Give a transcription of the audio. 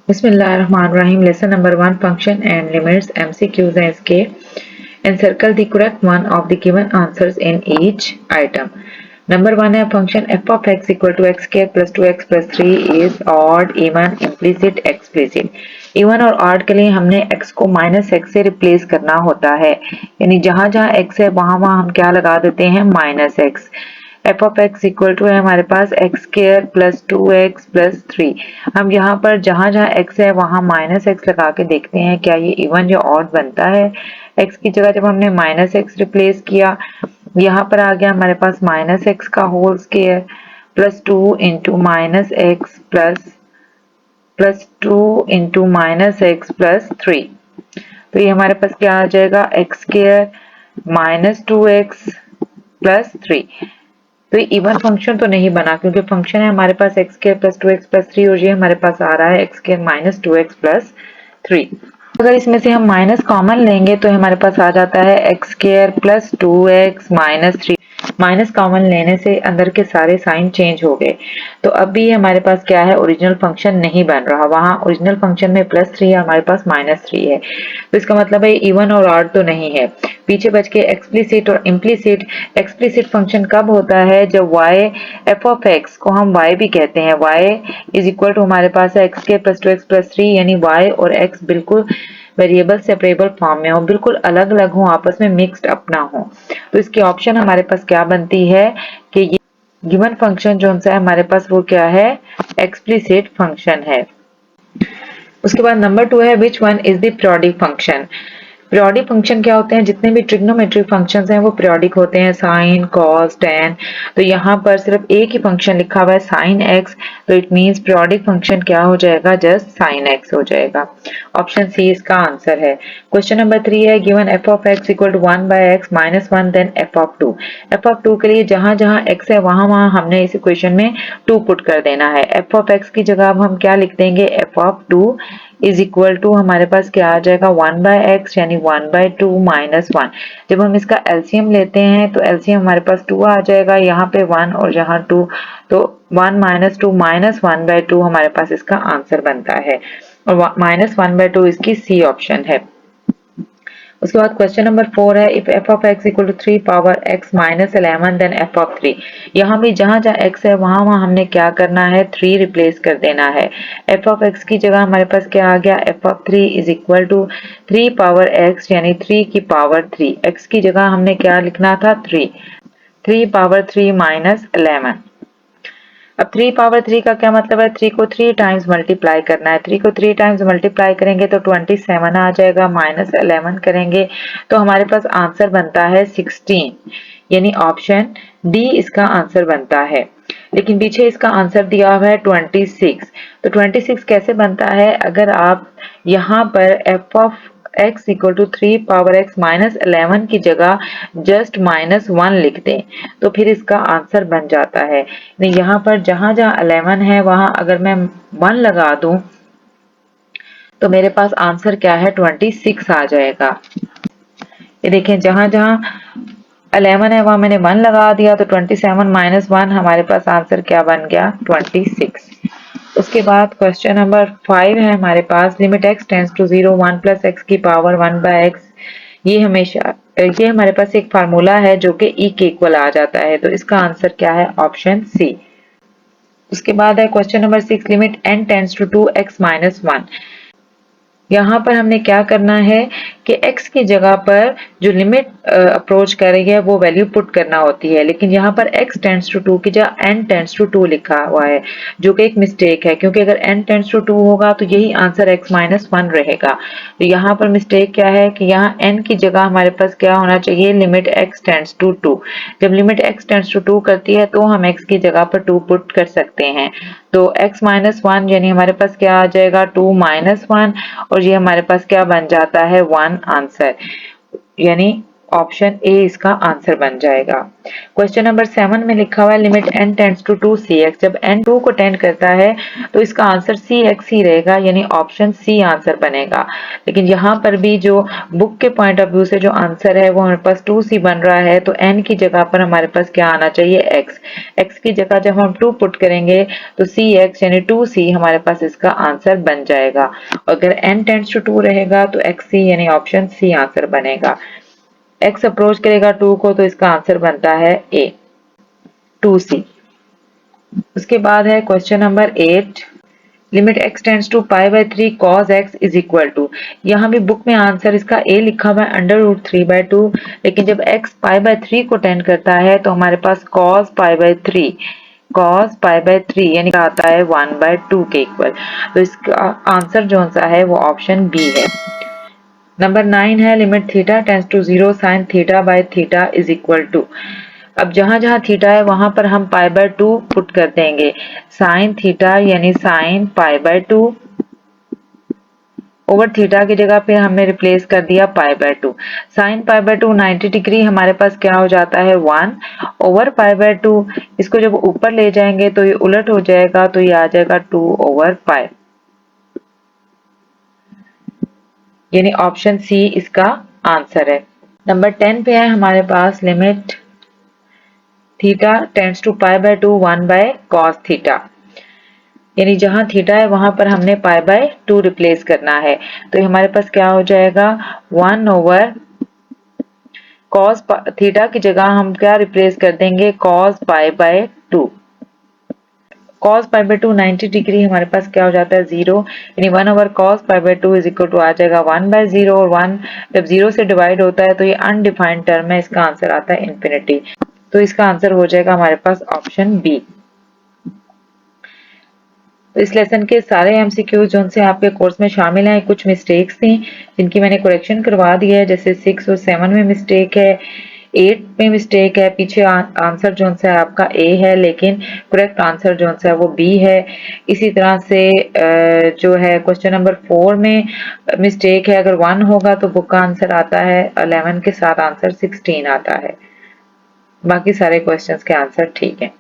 Bismillahirrahmanirrahim. Lesson number 1, function and limits. MCQs हैं इसके. Encircle the correct one of the given answers in each item. Number 1 है function f of x equal to x square plus 2x plus 3 is odd, even, implicit, explicit. Even और odd के लिए हमने x को minus x से replace करना होता है, यानी जहां जहां x है वहां वहां हम क्या लगा देते हैं, minus x. F of x equal to है हमारे पास x square plus 2x plus 3. हम यहाँ पर जहां जहां x है वहां माइनस एक्स लगा के देखते हैं क्या ये इवन या ऑड बनता है. x की जगह जब हमने माइनस एक्स रिप्लेस किया, यहाँ पर आ गया हमारे पास माइनस एक्स का whole square plus 2 into minus x plus 2 into minus x plus 3. तो ये हमारे पास क्या आ जाएगा, x square minus 2x plus 3. तो ये इवन फंक्शन तो नहीं बना क्योंकि फंक्शन है हमारे पास x square plus 2x plus 3 और ये हमारे पास आ रहा है x square minus 2x plus 3. अगर इसमें से हम माइनस कॉमन लेंगे तो हमारे पास आ जाता है x square plus 2x minus 3. Minus common लेने से अंदर के सारे साइन चेंज हो गए. तो अब भी हमारे पास क्या है, ओरिजिनल फंक्शन नहीं बन रहा. वहां ओरिजिनल फंक्शन में प्लस 3 है, हमारे पास माइनस 3 है. तो इसका मतलब है इवन और ऑड तो नहीं है. पीछे बच के एक्सप्लिसिट और इम्प्लिसिट. एक्सप्लिसिट फंक्शन कब होता है, जब y f ऑफ x को हम y भी कहते हैं. y इज इक्वल टू हमारे पास है एक्स के प्लस 2x प्लस 3, यानी y और x बिल्कुल वेरिएबल सेपरेबल फॉर्म में हो, बिल्कुल अलग अलग हो, आपस में मिक्स्ड अप ना हो. तो इसकी ऑप्शन हमारे पास क्या बनती है कि ये गिवन फंक्शन जो है हमारे पास वो क्या है, एक्सप्लिसिट फंक्शन है. उसके बाद नंबर 2 है which one is the periodic function. Periodic function क्या होते हैं, जितने भी ट्रिग्नोमेट्रिक फंक्शंस हैं वो पीरियोडिक होते हैं, साइन कॉस टेन. तो यहाँ पर सिर्फ एक ही फंक्शन लिखा हुआ है साइन एक्स, तो इट मींस पीरियोडिक फंक्शन क्या हो जाएगा, जस्ट साइन एक्स हो जाएगा. ऑप्शन सी इसका आंसर है. क्वेश्चन नंबर 3 है given f of x equal to 1 by x minus 1 then f of 2. F of 2 के लिए जहां जहां एक्स है वहां वहां हमने इस इक्वेशन में 2 पुट कर देना है. एफ ऑफ एक्स की जगह अब हम क्या लिख देंगे, f of 2 is equal to हमारे पास क्या आ जाएगा, 1 बाय एक्स यानी 1 बाय 2 माइनस 1. जब हम इसका एलसीएम लेते हैं तो एलसीएम हमारे पास 2 आ जाएगा, यहाँ पे 1 और यहाँ 2, तो 1 माइनस 2 माइनस 1 बाय 2 हमारे पास इसका आंसर बनता है, और माइनस 1 बाय 2 इसकी सी ऑप्शन है. उसके बाद क्वेश्चन नंबर 4 है if f of x equal to 3 power x minus 11 then f of 3. यहाँ भी जहां जहां एक्स है वहां वहां हमने क्या करना है, 3 रिप्लेस कर देना है. एफ ऑफ एक्स की जगह हमारे पास क्या आ गया, f of 3 is equal to 3 power x यानी 3 की पावर 3. एक्स की जगह हमने क्या लिखना था, 3 पावर 3 माइनस 11. अब 3 पावर 3 का क्या मतलब है, 3 को 3 टाइम्स मल्टीप्लाई करना है. 3 को 3 टाइम्स मल्टीप्लाई करेंगे तो 27 आ जाएगा, माइनस 11 करेंगे तो हमारे पास आंसर बनता है 16, यानी ऑप्शन डी इसका आंसर बनता है. लेकिन पीछे इसका आंसर दिया हुआ है 26. तो 26 कैसे बनता है, अगर आप यहाँ पर f of x equal to 3 power x minus 11 की जगह जस्ट माइनस 1 लिख दें तो फिर इसका आंसर बन जाता है. यहाँ पर जहां जहां 11 है वहां अगर मैं 1 लगा दूं तो मेरे पास आंसर क्या है, 26 आ जाएगा. ये देखें जहां जहां 11 है वहां मैंने 1 लगा दिया तो 27 माइनस 1 हमारे पास आंसर क्या बन गया, 26. उसके बाद क्वेश्चन नंबर 5 है हमारे पास limit x tends to 0 1 plus x की पावर 1 बाय एक्स. ये हमारे पास एक फार्मूला है जो कि e के इक्वल आ जाता है, तो इसका आंसर क्या है, ऑप्शन सी. उसके बाद है question number 6 limit n tends to 2x minus 1. यहाँ पर हमने क्या करना है कि x की जगह पर जो लिमिट अप्रोच कर रही है वो वैल्यू पुट करना होती है, लेकिन यहाँ पर x टेंड्स टू 2 की जगह n टेंड्स टू 2 लिखा हुआ है जो कि एक मिस्टेक है, क्योंकि अगर n टेंड्स टू 2 होगा तो यही आंसर x माइनस 1 रहेगा. तो यहाँ पर मिस्टेक क्या है कि यहाँ n की जगह हमारे पास क्या होना चाहिए, लिमिट x टेंड्स टू 2. जब लिमिट x टेंड्स टू 2 करती है तो हम x की जगह पर 2 पुट कर सकते हैं. तो x माइनस 1 यानी हमारे पास क्या आ जाएगा, 2 माइनस 1, और ये हमारे पास क्या बन जाता है, 1 आंसर, यानी ऑप्शन ए इसका आंसर बन जाएगा। क्वेश्चन नंबर 7 में लिखा हुआ है limit n tends to 2cx। जब n 2 को टेंड करता है तो इसका आंसर cx ही रहेगा, यानी ऑप्शन सी आंसर बनेगा। लेकिन यहाँ पर भी जो बुक के पॉइंट ऑफ व्यू से जो आंसर है वो हमारे पास 2c बन रहा है, तो n की जगह पर हमारे पास क्या आना चाहिए, x। x की जगह जब हम 2 पुट करेंगे तो cx यानी 2c हमारे पास इसका आंसर बन जाएगा। अगर n टेंड्स टू 2 रहेगा तो xc यानी ऑप्शन सी आंसर बनेगा। x अप्रोच करेगा 2 को तो इसका आंसर बनता है ए 2c। उसके बाद है question number 8, limit x tends to π/3 cos x is equal to. यहाँ भी बुक में आंसर इसका a लिखा हुआ है √3/2, लेकिन जब x π/3 को टेंड करता है तो हमारे पास cos π/3 यानी आता है 1/2 के इक्वल। तो इसका आंसर जो सा है वो ऑप्शन बी है। नंबर 9 है limit theta tends to 0 sin θ/θ is equal to. अब जहां जहां थीटा है वहां पर हम π/2 पुट कर देंगे। sin थीटा यानी sin π/2 ओवर थीटा की जगह पे हमने रिप्लेस कर दिया π/2। sin π/2 90 डिग्री हमारे पास क्या हो जाता है 1 ओवर π/2। इसको जब ऊपर ले जाएंगे तो ये उलट हो जाएगा, तो ये आ जाएगा 2 ओवर π, यानी ऑप्शन सी इसका आंसर है। नंबर 10 पे है हमारे पास limit theta tends to π/2 1/cos theta, यानी जहां थीटा है वहां पर हमने π/2 रिप्लेस करना है। तो हमारे पास क्या हो जाएगा 1 ओवर cos थीटा की जगह हम क्या रिप्लेस कर देंगे cos π/2। cos π/2 90 डिग्री हमारे पास क्या हो जाता है 0, यानी 1 over cos π/2 is equal to आ जाएगा 1/0, और 1 जब 0 से डिवाइड होता है तो ये अनडिफाइंड टर्म है, इसका आंसर आता है इंफिनिटी। तो इसका आंसर हो जाएगा हमारे पास ऑप्शन बी। तो इस लेसन के सारे एमसीक्यूज जो से आपके कोर्स में शामिल हैं, कुछ मिस्टेक्स थी जिनकी मैंने करेक्शन करवा दिया है, जैसे 6 और 7 में मिस्टेक है, 8 में मिस्टेक है, पीछे आंसर जो सा है आपका ए है लेकिन करेक्ट आंसर जो सा है वो बी है। इसी तरह से जो है क्वेश्चन नंबर 4 में मिस्टेक है, अगर 1 होगा तो बुक का आंसर आता है 11 के साथ आंसर 16 आता है। बाकी सारे क्वेश्चंस के आंसर ठीक है।